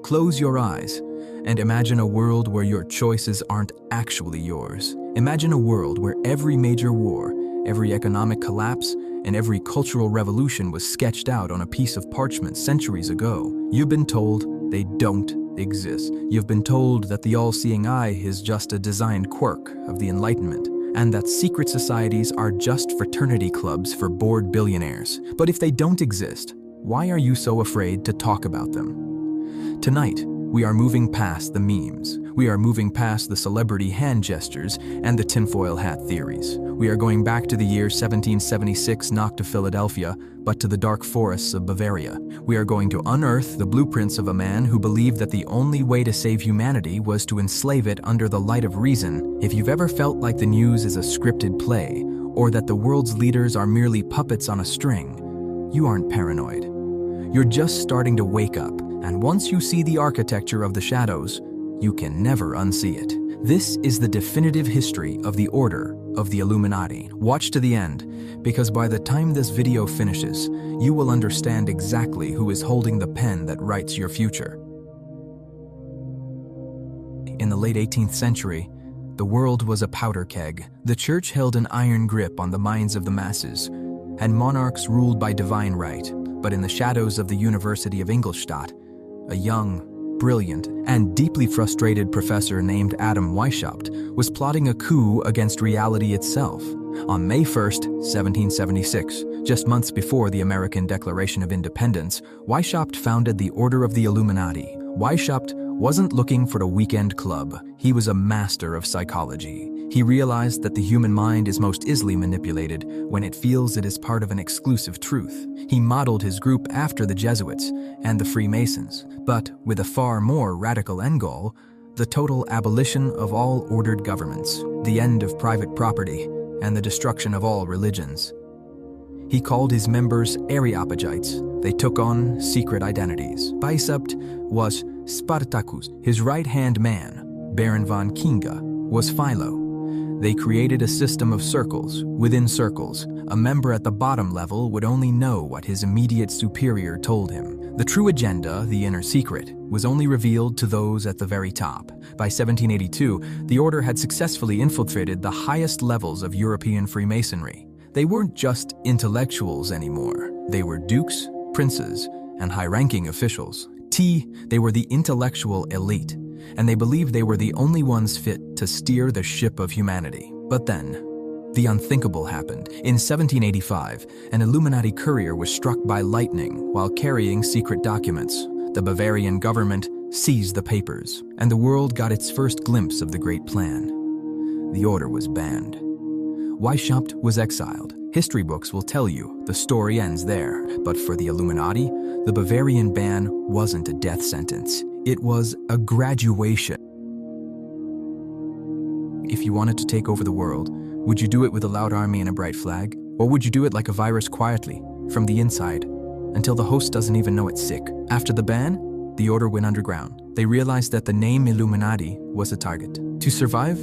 Close your eyes and imagine a world where your choices aren't actually yours. Imagine a world where every major war, every economic collapse, and every cultural revolution was sketched out on a piece of parchment centuries ago. You've been told they don't exist. You've been told that the all-seeing eye is just a designed quirk of the Enlightenment, and that secret societies are just fraternity clubs for bored billionaires. But if they don't exist, why are you so afraid to talk about them? Tonight, we are moving past the memes. We are moving past the celebrity hand gestures and the tinfoil hat theories. We are going back to the year 1776, not to Philadelphia, but to the dark forests of Bavaria. We are going to unearth the blueprints of a man who believed that the only way to save humanity was to enslave it under the light of reason. If you've ever felt like the news is a scripted play, or that the world's leaders are merely puppets on a string, you aren't paranoid. You're just starting to wake up, and once you see the architecture of the shadows, you can never unsee it. This is the definitive history of the Order of the Illuminati. Watch to the end, because by the time this video finishes, you will understand exactly who is holding the pen that writes your future. In the late 18th century, the world was a powder keg. The church held an iron grip on the minds of the masses, and monarchs ruled by divine right. But in the shadows of the University of Ingolstadt, a young, brilliant, and deeply frustrated professor named Adam Weishaupt was plotting a coup against reality itself. On May 1st, 1776, just months before the American Declaration of Independence, Weishaupt founded the Order of the Illuminati. Weishaupt wasn't looking for a weekend club. He was a master of psychology. He realized that the human mind is most easily manipulated when it feels it is part of an exclusive truth. He modeled his group after the Jesuits and the Freemasons, but with a far more radical end goal: the total abolition of all ordered governments, the end of private property, and the destruction of all religions. He called his members Areopagites. They took on secret identities. Weishaupt was Spartacus. His right-hand man, Baron von Kinga, was Philo. They created a system of circles within circles. A member at the bottom level would only know what his immediate superior told him. The true agenda, the inner secret, was only revealed to those at the very top. By 1782, the order had successfully infiltrated the highest levels of European Freemasonry. They weren't just intellectuals anymore. They were dukes, princes, and high-ranking officials. They were the intellectual elite, and they believed they were the only ones fit to steer the ship of humanity. But then, the unthinkable happened. In 1785, an Illuminati courier was struck by lightning while carrying secret documents. The Bavarian government seized the papers, and the world got its first glimpse of the Great Plan. The order was banned. Weishaupt was exiled. History books will tell you the story ends there. But for the Illuminati, the Bavarian ban wasn't a death sentence. It was a graduation. If you wanted to take over the world, would you do it with a loud army and a bright flag? Or would you do it like a virus quietly, from the inside, until the host doesn't even know it's sick? After the ban, the order went underground. They realized that the name Illuminati was a target. To survive,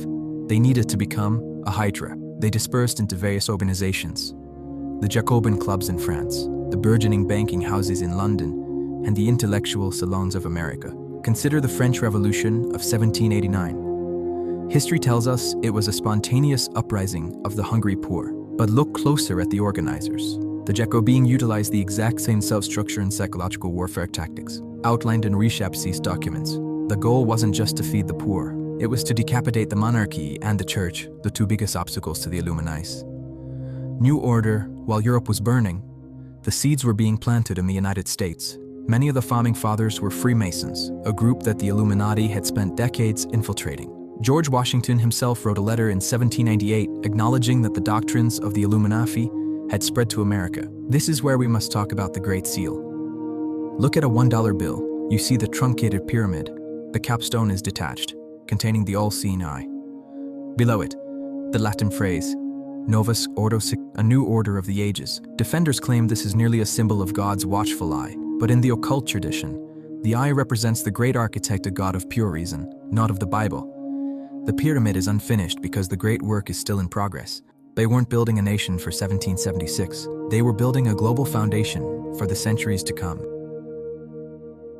they needed to become a hydra. They dispersed into various organizations: the Jacobin clubs in France, the burgeoning banking houses in London, and the intellectual salons of America. Consider the French Revolution of 1789. History tells us it was a spontaneous uprising of the hungry poor. But look closer at the organizers. The Jacobins utilized the exact same self-structure and psychological warfare tactics outlined in Weishaupt's documents. The goal wasn't just to feed the poor. It was to decapitate the monarchy and the church, the two biggest obstacles to the Illuminati. New order, while Europe was burning, the seeds were being planted in the United States. Many of the founding fathers were Freemasons, a group that the Illuminati had spent decades infiltrating. George Washington himself wrote a letter in 1798 acknowledging that the doctrines of the Illuminati had spread to America. This is where we must talk about the Great Seal. Look at a $1 bill. You see the truncated pyramid. The capstone is detached, containing the all-seeing eye. Below it, the Latin phrase, Novus Ordo Sic, a new order of the ages. Defenders claim this is nearly a symbol of God's watchful eye, but in the occult tradition, the eye represents the great architect, a God of pure reason, not of the Bible. The pyramid is unfinished because the great work is still in progress. They weren't building a nation for 1776. They were building a global foundation for the centuries to come.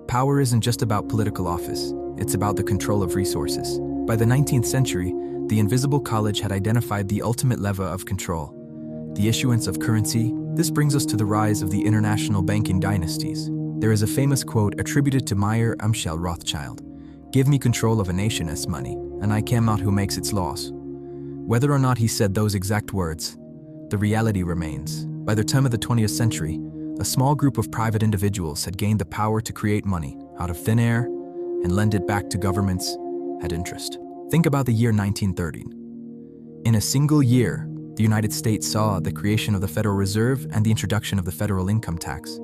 Power isn't just about political office, it's about the control of resources. By the 19th century, the Invisible College had identified the ultimate lever of control, the issuance of currency. This brings us to the rise of the international banking dynasties. There is a famous quote attributed to Meyer Amschel Rothschild: "Give me control of a nation as money, and I care not who makes its laws." Whether or not he said those exact words, the reality remains. By the turn of the 20th century, a small group of private individuals had gained the power to create money out of thin air and lend it back to governments at interest. Think about the year 1930. In a single year, the United States saw the creation of the Federal Reserve and the introduction of the federal income tax.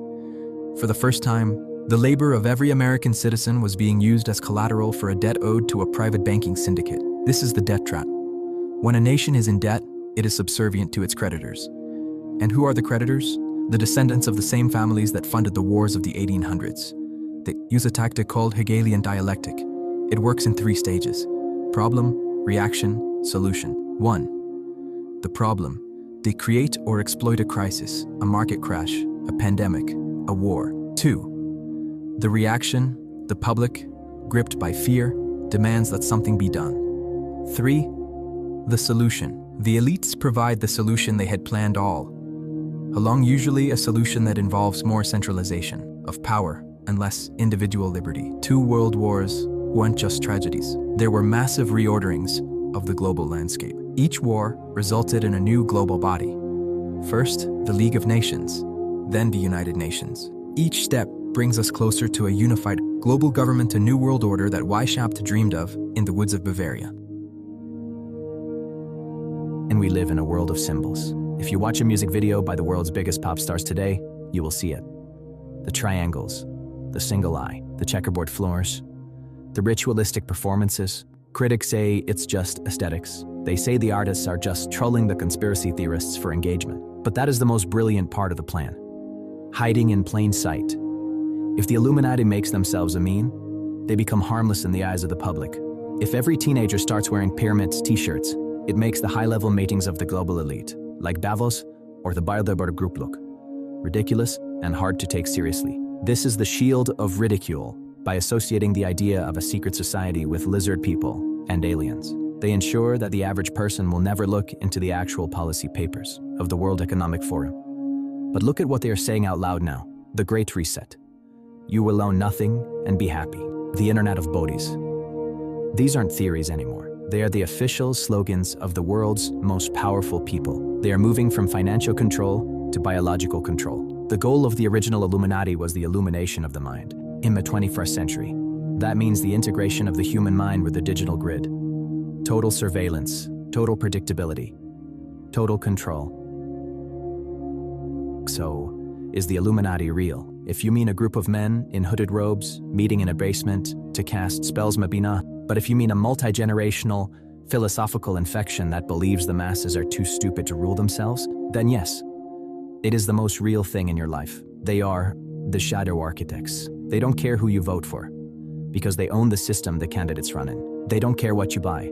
For the first time, the labor of every American citizen was being used as collateral for a debt owed to a private banking syndicate. This is the debt trap. When a nation is in debt, it is subservient to its creditors. And who are the creditors? The descendants of the same families that funded the wars of the 1800s. They use a tactic called Hegelian dialectic. It works in 3 stages: problem, reaction, solution. 1. The problem. They create or exploit a crisis, a market crash, a pandemic, a war. 2. The reaction. The public, gripped by fear, demands that something be done. 3. The solution. The elites provide the solution they had planned all along, usually a solution that involves more centralization of power and less individual liberty. 2 world wars weren't just tragedies. There were massive reorderings of the global landscape. Each war resulted in a new global body. First, the League of Nations, then the United Nations. Each step brings us closer to a unified global government, a new world order that Weishaupt dreamed of in the woods of Bavaria. And we live in a world of symbols. If you watch a music video by the world's biggest pop stars today, you will see it. The triangles, the single eye, the checkerboard floors, the ritualistic performances. Critics say it's just aesthetics. They say the artists are just trolling the conspiracy theorists for engagement. But that is the most brilliant part of the plan. Hiding in plain sight. If the Illuminati makes themselves a meme, they become harmless in the eyes of the public. If every teenager starts wearing pyramids t-shirts, it makes the high-level meetings of the global elite, like Davos or the Bilderberg Group, look ridiculous and hard to take seriously. This is the shield of ridicule. By associating the idea of a secret society with lizard people and aliens, they ensure that the average person will never look into the actual policy papers of the World Economic Forum. But look at what they are saying out loud now. The Great Reset. You will own nothing and be happy. The Internet of Bodies. These aren't theories anymore. They are the official slogans of the world's most powerful people. They are moving from financial control to biological control. The goal of the original Illuminati was the illumination of the mind. In the 21st century, that means the integration of the human mind with the digital grid. Total surveillance, total predictability, total control. So, is the Illuminati real? If you mean a group of men in hooded robes meeting in a basement to cast spells, Mabina. But if you mean a multi-generational, philosophical infection that believes the masses are too stupid to rule themselves, then yes, it is the most real thing in your life. They are the shadow architects. They don't care who you vote for, because they own the system the candidates run in. They don't care what you buy,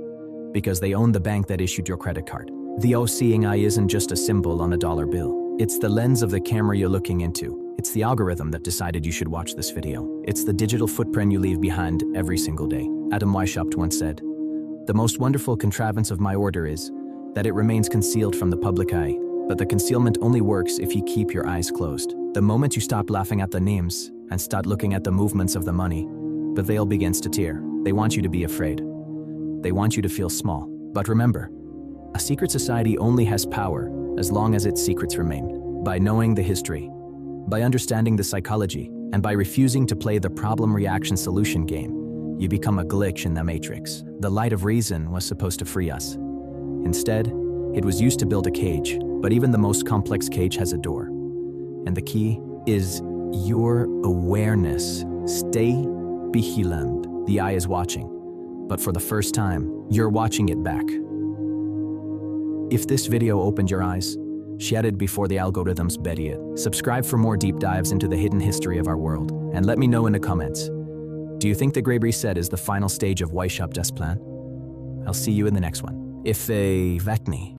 because they own the bank that issued your credit card. The all-seeing eye isn't just a symbol on a dollar bill. It's the lens of the camera you're looking into. It's the algorithm that decided you should watch this video. It's the digital footprint you leave behind every single day. Adam Weishaupt once said, "The most wonderful contrivance of my order is that it remains concealed from the public eye, but the concealment only works if you keep your eyes closed. The moment you stop laughing at the names and start looking at the movements of the money, the veil begins to tear. They want you to be afraid. They want you to feel small. But remember, a secret society only has power as long as its secrets remain. By knowing the history, by understanding the psychology, and by refusing to play the problem-reaction-solution game, you become a glitch in the matrix. The light of reason was supposed to free us. Instead, it was used to build a cage, but even the most complex cage has a door. And the key is your awareness. Stay vigilant. The eye is watching, but for the first time, you're watching it back. If this video opened your eyes, share it before the algorithms bury it. Subscribe for more deep dives into the hidden history of our world, and let me know in the comments. Do you think the Great Reset is the final stage of Weishaupt's plan? I'll see you in the next one. If they veck me.